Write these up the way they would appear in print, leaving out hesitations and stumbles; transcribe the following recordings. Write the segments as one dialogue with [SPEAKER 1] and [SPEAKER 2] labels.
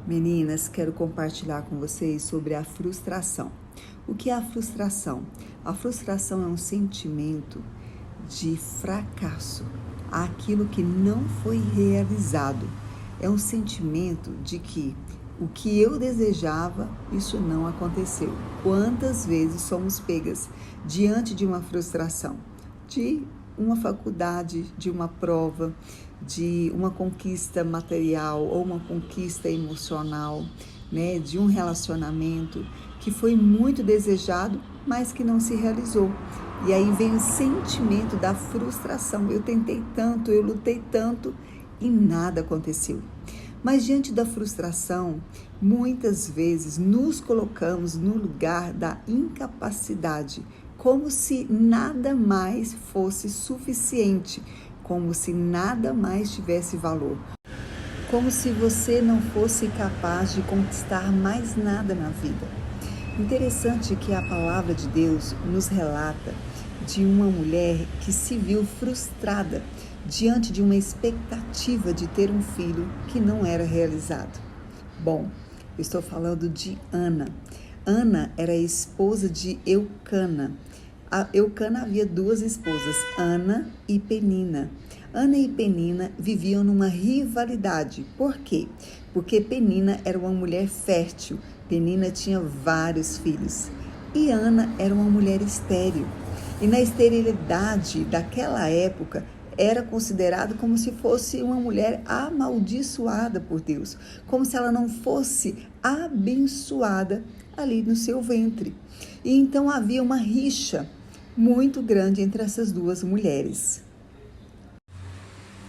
[SPEAKER 1] Meninas, quero compartilhar com vocês sobre a frustração. O que é a frustração? A frustração é um sentimento de fracasso, aquilo que não foi realizado. É um sentimento de que o que eu desejava, isso não aconteceu. Quantas vezes somos pegas diante de uma frustração, de uma faculdade, de uma prova, de uma conquista material ou uma conquista emocional, né, de um relacionamento que foi muito desejado, mas que não se realizou. E aí vem o sentimento da frustração. Eu tentei tanto, eu lutei tanto e nada aconteceu. Mas diante da frustração, muitas vezes nos colocamos no lugar da incapacidade, como se nada mais fosse suficiente, como se nada mais tivesse valor, como se você não fosse capaz de conquistar mais nada na vida. Interessante que a palavra de Deus nos relata de uma mulher que se viu frustrada diante de uma expectativa de ter um filho que não era realizado. Bom, eu estou falando de Ana. Ana era a esposa de Eucana. A Eucana havia duas esposas, Ana e Penina. Ana e Penina viviam numa rivalidade. Por quê? Porque Penina era uma mulher fértil. Penina tinha vários filhos. E Ana era uma mulher estéril. E na esterilidade daquela época, era considerado como se fosse uma mulher amaldiçoada por Deus, como se ela não fosse abençoada ali no seu ventre. E então havia uma rixa muito grande entre essas duas mulheres.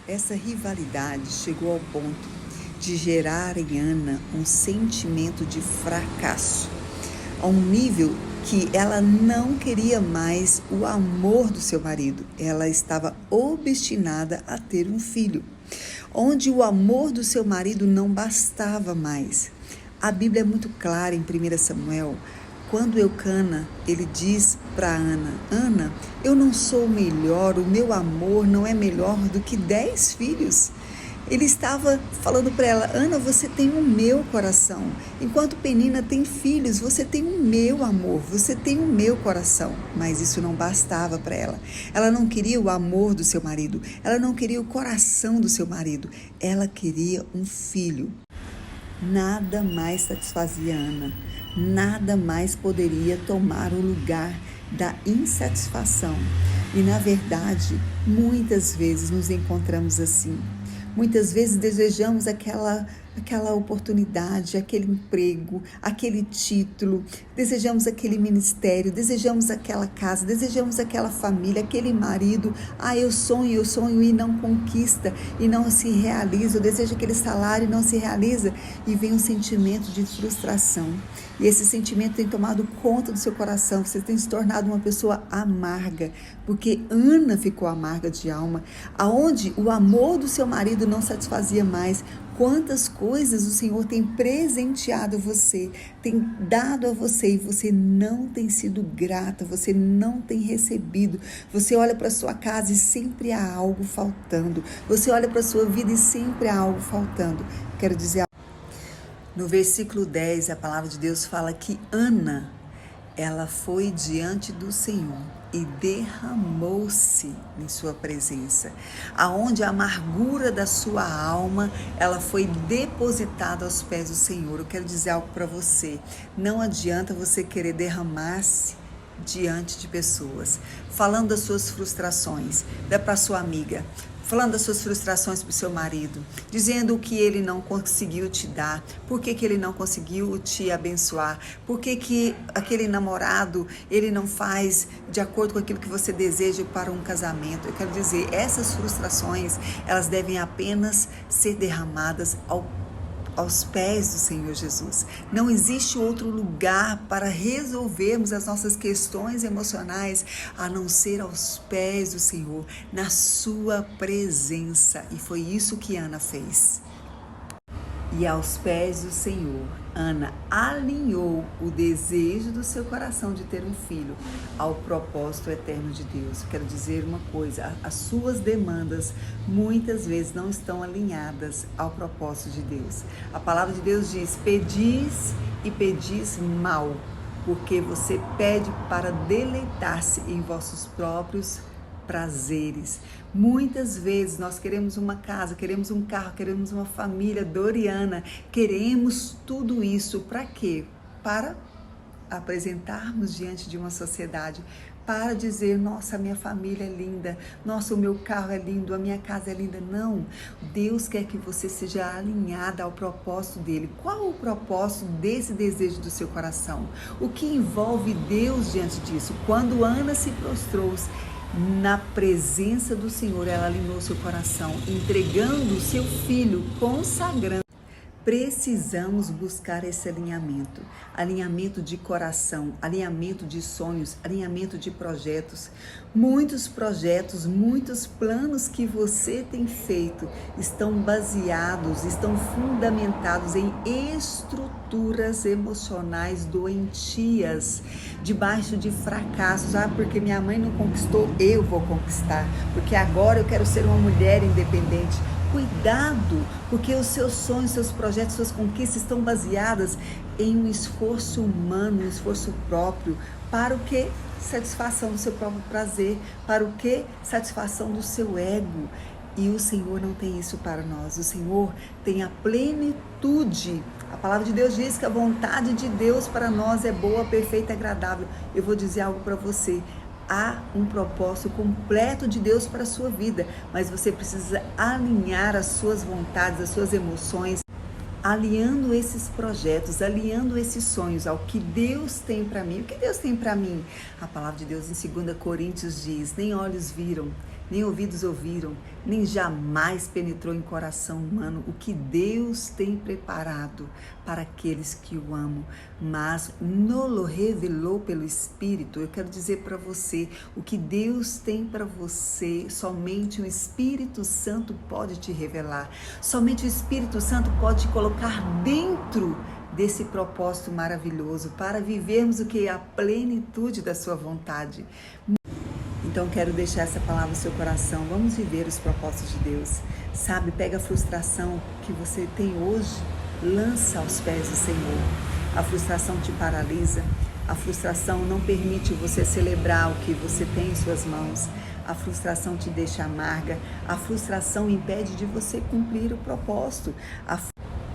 [SPEAKER 1] Essa rivalidade chegou ao ponto de gerar em Ana um sentimento de fracasso, a um nível que ela não queria mais o amor do seu marido. Ela estava obstinada a ter um filho, onde o amor do seu marido não bastava mais. A Bíblia é muito clara em 1 Samuel, quando Eucana, ele diz para Ana, Ana, eu não sou melhor, o meu amor não é melhor do que 10 filhos. Ele estava falando para ela, Ana, você tem o meu coração. Enquanto Penina tem filhos, você tem o meu amor, você tem o meu coração. Mas isso não bastava para ela. Ela não queria o amor do seu marido, ela não queria o coração do seu marido, ela queria um filho. Nada mais satisfazia Ana, nada mais poderia tomar o lugar da insatisfação. E na verdade, muitas vezes nos encontramos assim. Muitas vezes desejamos aquela oportunidade, aquele emprego, aquele título, desejamos aquele ministério, desejamos aquela casa, desejamos aquela família, aquele marido. Eu sonho e não conquista e não se realiza. Eu desejo aquele salário e não se realiza. E vem um sentimento de frustração. E esse sentimento tem tomado conta do seu coração. Você tem se tornado uma pessoa amarga, porque Ana ficou amarga de alma, aonde o amor do seu marido não satisfazia mais. Quantas coisas o Senhor tem presenteado você, tem dado a você e você não tem sido grata, você não tem recebido. Você olha para a sua casa e sempre há algo faltando. Você olha para a sua vida e sempre há algo faltando. Quero dizer, no versículo 10, a palavra de Deus fala que Ana, ela foi diante do Senhor e derramou-se em sua presença, aonde a amargura da sua alma, ela foi depositada aos pés do Senhor. Eu quero dizer algo para você, não adianta você querer derramar-se diante de pessoas, falando das suas frustrações, dá para sua amiga, falando das suas frustrações para o seu marido, dizendo o que ele não conseguiu te dar, por que ele não conseguiu te abençoar, por que aquele namorado, ele não faz de acordo com aquilo que você deseja para um casamento. Eu quero dizer, essas frustrações, elas devem apenas ser derramadas aos pés do Senhor Jesus. Não existe outro lugar para resolvermos as nossas questões emocionais a não ser aos pés do Senhor, na sua presença. E foi isso que Ana fez. E aos pés do Senhor, Ana alinhou o desejo do seu coração de ter um filho ao propósito eterno de Deus. Eu quero dizer uma coisa, as suas demandas muitas vezes não estão alinhadas ao propósito de Deus. A palavra de Deus diz: pedis e pedis mal, porque você pede para deleitar-se em vossos próprios prazeres. Muitas vezes nós queremos uma casa, queremos um carro, queremos uma família doriana, queremos tudo isso para quê? Para apresentarmos diante de uma sociedade, para dizer: nossa, a minha família é linda, nossa, o meu carro é lindo, a minha casa é linda. Não, Deus quer que você seja alinhada ao propósito dele. Qual o propósito desse desejo do seu coração? O que envolve Deus diante disso? Quando Ana se prostrou na presença do Senhor, ela alinhou seu coração, entregando o seu filho, consagrando. Precisamos buscar esse alinhamento, alinhamento de coração, alinhamento de sonhos, alinhamento de projetos. Muitos projetos, muitos planos que você tem feito estão baseados, estão fundamentados em estruturas emocionais doentias, debaixo de fracassos. Porque minha mãe não conquistou, eu vou conquistar, porque agora eu quero ser uma mulher independente. Cuidado, porque os seus sonhos, seus projetos, suas conquistas estão baseadas em um esforço humano, um esforço próprio. Para o que? Satisfação do seu próprio prazer. Para o que? Satisfação do seu ego. E o Senhor não tem isso para nós. O Senhor tem a plenitude. A palavra de Deus diz que a vontade de Deus para nós é boa, perfeita e agradável. Eu vou dizer algo para você. Há um propósito completo de Deus para a sua vida, mas você precisa alinhar as suas vontades, as suas emoções, alinhando esses projetos, alinhando esses sonhos ao que Deus tem para mim. O que Deus tem para mim? A palavra de Deus em 2 Coríntios diz: nem olhos viram, nem ouvidos ouviram, nem jamais penetrou em coração humano o que Deus tem preparado para aqueles que o amam, mas nos revelou pelo Espírito. Eu quero dizer para você, o que Deus tem para você, somente o Espírito Santo pode te revelar, somente o Espírito Santo pode te colocar dentro desse propósito maravilhoso, para vivermos o que é a plenitude da sua vontade. Então quero deixar essa palavra no seu coração. Vamos viver os propósitos de Deus. Sabe, pega a frustração que você tem hoje, lança aos pés do Senhor. A frustração te paralisa. A frustração não permite você celebrar o que você tem em suas mãos. A frustração te deixa amarga. A frustração impede de você cumprir o propósito.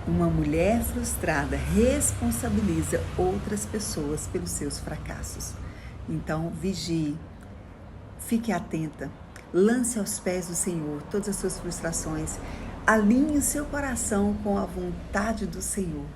[SPEAKER 1] Uma mulher frustrada responsabiliza outras pessoas pelos seus fracassos. Então, vigie. Fique atenta, lance aos pés do Senhor todas as suas frustrações, alinhe o seu coração com a vontade do Senhor,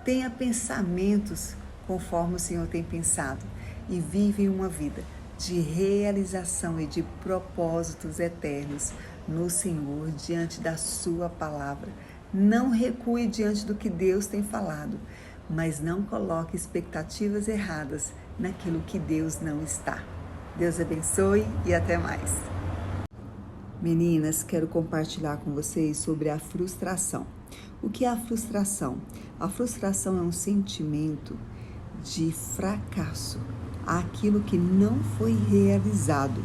[SPEAKER 1] tenha pensamentos conforme o Senhor tem pensado e vive uma vida de realização e de propósitos eternos no Senhor, diante da sua palavra. Não recue diante do que Deus tem falado, mas não coloque expectativas erradas naquilo que Deus não está. Deus abençoe e até mais. Meninas, quero compartilhar com vocês sobre a frustração. O que é a frustração? A frustração é um sentimento de fracasso, aquilo que não foi realizado.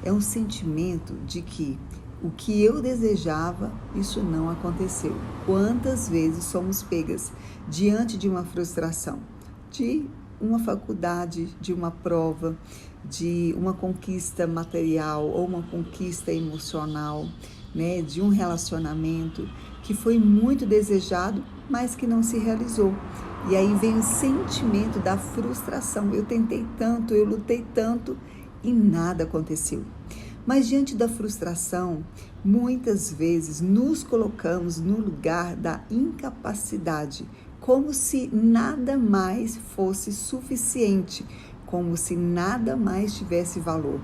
[SPEAKER 1] É um sentimento de que o que eu desejava, isso não aconteceu. Quantas vezes somos pegas diante de uma frustração, de uma faculdade, de uma prova, de uma conquista material ou uma conquista emocional, né, de um relacionamento que foi muito desejado, mas que não se realizou. E aí vem o sentimento da frustração. Eu tentei tanto, eu lutei tanto e nada aconteceu. Mas diante da frustração, muitas vezes nos colocamos no lugar da incapacidade, como se nada mais fosse suficiente, como se nada mais tivesse valor.